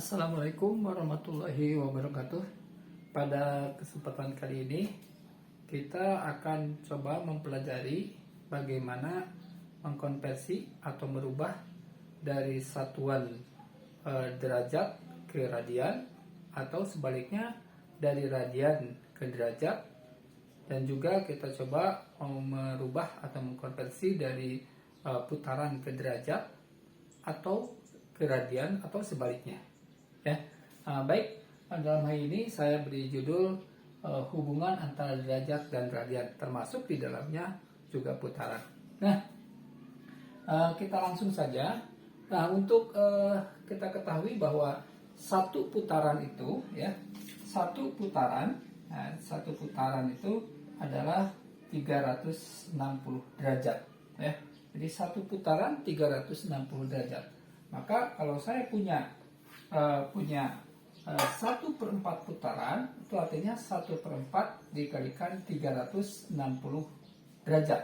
Assalamualaikum warahmatullahi wabarakatuh. Pada kesempatan kali ini kita akan coba mempelajari bagaimana mengkonversi atau merubah dari satuan derajat ke radian, atau sebaliknya dari radian ke derajat, dan juga kita coba merubah atau mengkonversi dari putaran ke derajat atau ke radian atau sebaliknya. Ya, baik. Dalam hal ini saya beri judul hubungan antara derajat dan radian, termasuk di dalamnya juga putaran. Nah, kita langsung saja. Nah, untuk kita ketahui bahwa satu putaran itu, ya, satu putaran itu adalah 360 derajat. Ya, jadi satu putaran 360 derajat. Maka kalau saya punya 1/4 putaran, itu artinya 1/4 dikalikan 360 derajat,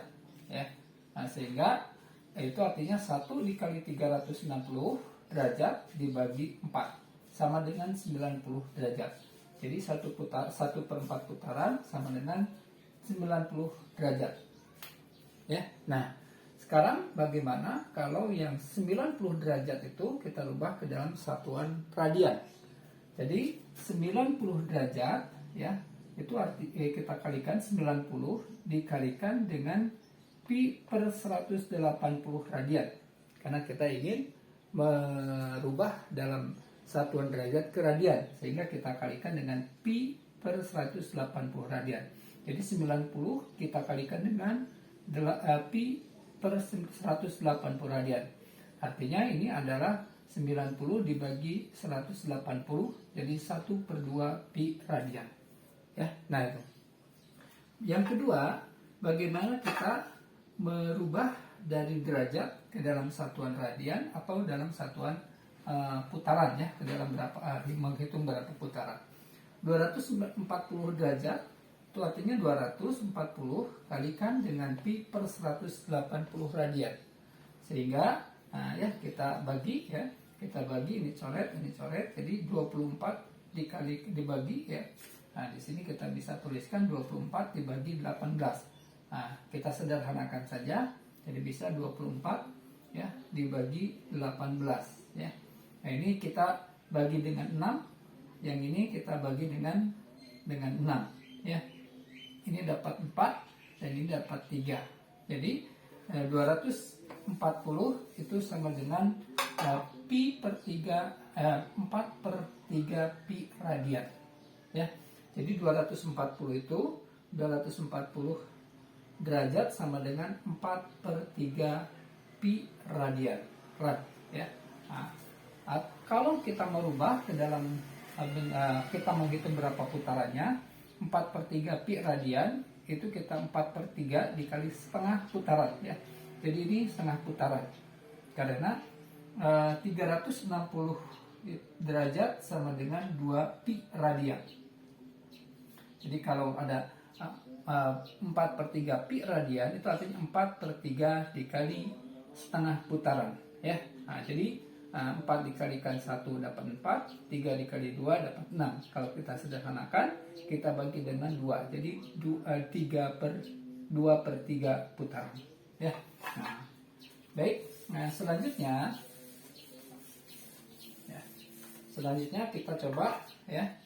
ya. Nah, sehingga itu artinya 1 dikali 360 derajat dibagi 4 sama dengan 90 derajat. Jadi 1/4 putaran sama dengan 90 derajat, ya. Nah, sekarang bagaimana kalau yang 90 derajat itu kita rubah ke dalam satuan radian. Jadi 90 derajat, ya, itu kita kalikan 90 dikalikan dengan pi per 180 radian. Karena kita ingin merubah dalam satuan derajat ke radian, sehingga kita kalikan dengan pi per 180 radian. Jadi 90 kita kalikan dengan pi per 180 radian. Artinya ini adalah 90 dibagi 180, jadi 1/2 pi radian. Ya, nah itu. Yang kedua, bagaimana kita merubah dari derajat ke dalam satuan radian atau dalam satuan putaran, ya, ke dalam menghitung berapa putaran. 240 derajat itu artinya 240 kalikan dengan pi per 180 radian. Sehingga ya kita bagi, ini coret, jadi 24 dibagi, ya. Nah, di sini kita bisa tuliskan 24 dibagi 18. Nah, kita sederhanakan saja. Jadi bisa 24, ya, dibagi 18, ya. Nah, ini kita bagi dengan 6, yang ini kita bagi dengan 6, ya. Ini dapat 4 dan ini dapat 3. Jadi 240 itu sama dengan pi per 3, 4/3 pi radian, ya. Jadi 240 derajat sama dengan 4/3 pi radian, ya. Nah, kalau kita merubah ke dalam kita menghitung berapa putarannya, 4/3 pi radian itu kita 4/3 dikali setengah putaran, ya. Jadi ini setengah putaran, karena 360 derajat sama dengan 2 pi radian. Jadi kalau ada 4/3 pi radian, itu artinya 4/3 dikali setengah putaran, ya. Nah, jadi 4 dikalikan 1 dapat 4, 3 dikali 2 dapat 6. Kalau kita sederhanakan, kita bagi dengan 2. Jadi 2/3 putaran, ya. Nah, baik. Nah, selanjutnya kita coba, ya,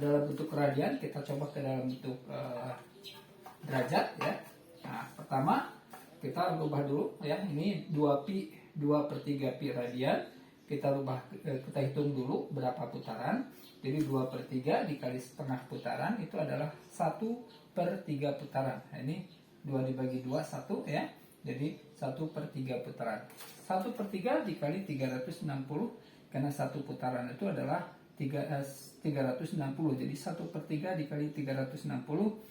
dalam bentuk radian, kita coba ke dalam bentuk derajat, ya. Nah, pertama kita rubah dulu, ya. Ini 2/3 pi radian. Kita hitung dulu berapa putaran. Jadi 2/3 dikali setengah putaran itu adalah 1/3 putaran. Nah, ini 2 dibagi 2, 1, ya. Jadi 1/3 putaran. 1/3 dikali 360, karena satu putaran itu adalah 360. Jadi 1/3 dikali 360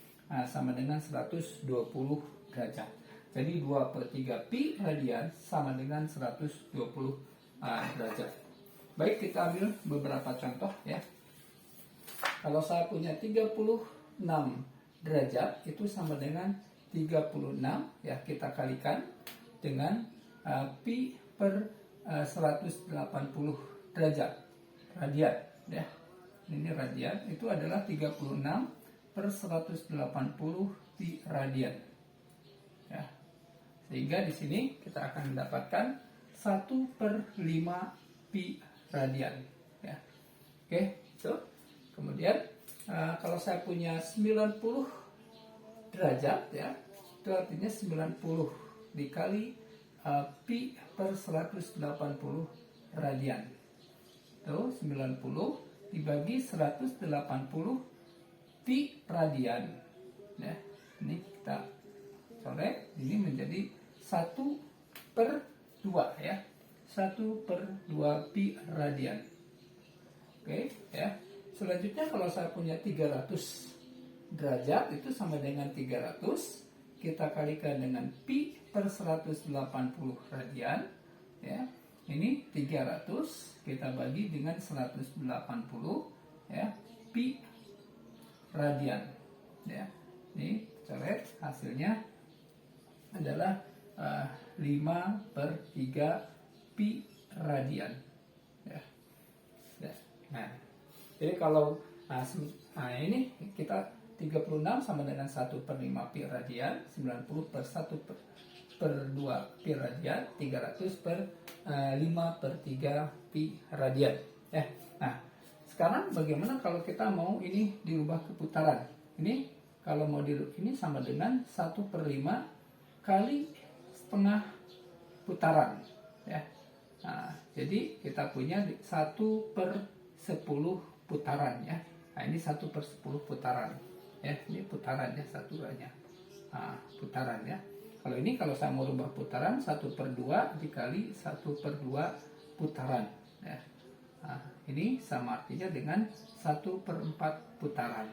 sama dengan 120 derajat. Jadi 2/3 pi radian sama dengan 120 derajat. Baik, kita ambil beberapa contoh, ya. Kalau saya punya 36 derajat, itu sama dengan 36, ya, kita kalikan dengan pi per 180 derajat. radian ya. Ini radian itu adalah 36 per 180 pi radian ya. Sehingga di sini kita akan mendapatkan 1 per 5 pi radian ya. Oke, itu. Kemudian kalau saya punya 90 derajat ya, itu artinya 90 dikali pi per 180 radian. Itu 90 dibagi 180 pi radian ya. Ini kita coret, ini menjadi 1 per 2 ya. 1 per 2 pi radian. Oke ya. Selanjutnya kalau saya punya 300 derajat, itu sama dengan 300 kita kalikan dengan pi per 180 radian ya. Ini 300 kita bagi dengan 180 ya, pi radian ya. Ini coret, hasilnya adalah 5 per 3 pi radian ya. Nah, jadi kalau ini kita 36 sama dengan 1 per 5 pi radian, 90 per 1 per 2 pi radian, 300 per 5 per 3 pi radian ya. Nah, sekarang bagaimana kalau kita mau ini diubah ke putaran? Ini kalau mau ini sama dengan 1 per 5 kali setengah putaran ya. Nah, jadi kita punya 1 per 10 putaran ya. Nah, ini 1 per 10 putaran ya. Ini putaran ya, satuannya putaran ya. Kalau ini, kalau saya mau rubah putaran, 1 per 2 dikali 1 per 2 putaran ya. Nah, ini sama artinya dengan 1 per 4 putaran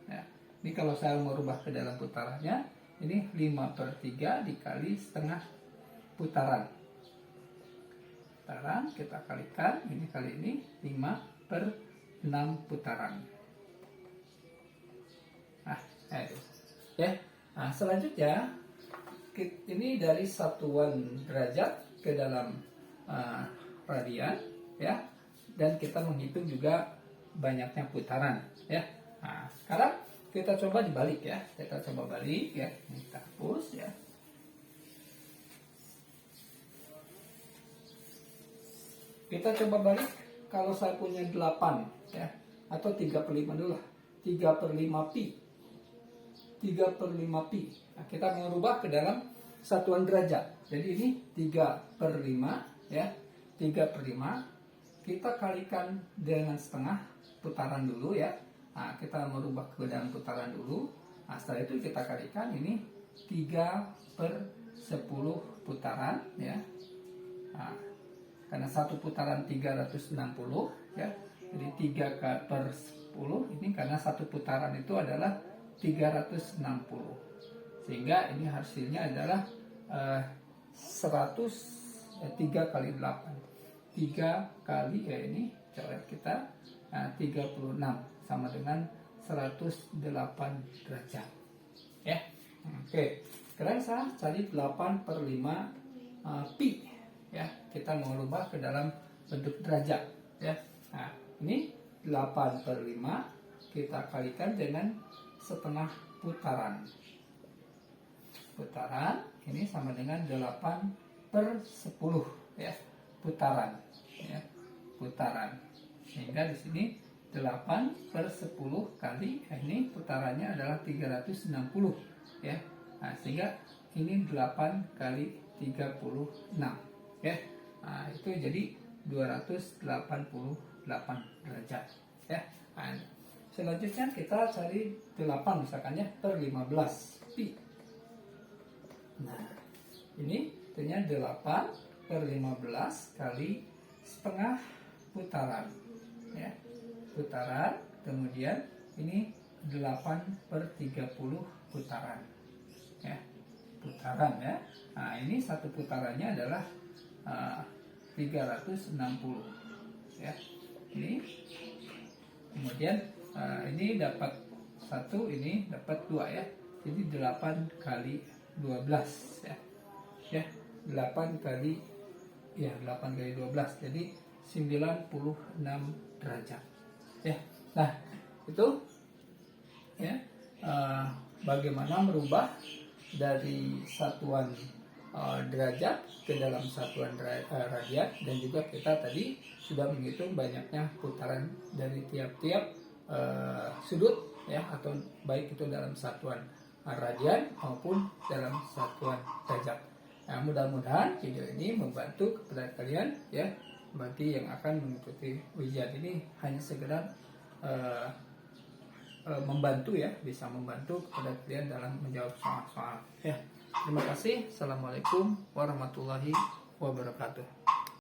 ya. Ini kalau saya mau rubah ke dalam putarannya, ini 5 per 3 dikali setengah putaran. Putaran kita kalikan, ini kali ini 5 per 6 putaran. Nah, itu ya. Nah, selanjutnya ini dari satuan derajat ke dalam radian ya, dan kita menghitung juga banyaknya putaran ya. Nah, sekarang kita coba dibalik ya, kita coba balik ya, kita hapus ya. Kita coba balik, kalau saya punya 8 ya, atau 3 per 5 dulu lah, 3 per 5 pi, 3 per 5 pi. Nah, kita merubah ke dalam satuan derajat. Jadi ini 3 per 5 ya, 3 per 5 kita kalikan dengan setengah putaran dulu ya. Nah, kita merubah ke dalam putaran dulu. Nah, setelah itu kita kalikan, ini 3 per 10 putaran ya. Nah, karena satu putaran 360 ya, jadi 3 per 10 ini karena satu putaran itu adalah 360, sehingga ini hasilnya adalah 3 kali 8, 3 kali ya, ini coret kita 36 sama dengan 108 derajat ya. Oke, sekarang saya cari 8 per 5 pi ya. Kita mau rubah ke dalam bentuk derajat ya. Nah, ini 8 per 5 kita kalikan dengan setengah putaran. Putaran ini sama dengan 8 per 10 ya, putaran ya, putaran. Sehingga di sini 8 per 10 kali ini putarannya adalah 360 ya. Nah, sehingga ini 8 kali 36 ya. Nah, itu jadi 288 derajat ya. Nah, selanjutnya kita cari 8 misalkan ya per 15 pi. Nah, ini artinya 8 per 15 kali setengah putaran ya, putaran. Kemudian ini 8 per 30 putaran ya, putaran ya. Nah, ini satu putarannya adalah 360 ya. Ini kemudian ini dapat 1, ini dapat 2 ya. Jadi 8 kali 12 ya. Ya, 8 kali 12. Jadi derajat. Ya. Nah, itu ya bagaimana merubah dari satuan derajat ke dalam satuan radian, dan juga kita tadi sudah menghitung banyaknya putaran dari tiap-tiap sudut ya, atau baik itu dalam satuan radian maupun dalam satuan derajat. Nah, mudah-mudahan video ini membantu kepada kalian ya. Bagi yang akan mengikuti ujian ini hanya sekedar membantu ya, bisa membantu kepada kalian dalam menjawab soal-soal ya. Terima kasih. Assalamualaikum warahmatullahi wabarakatuh.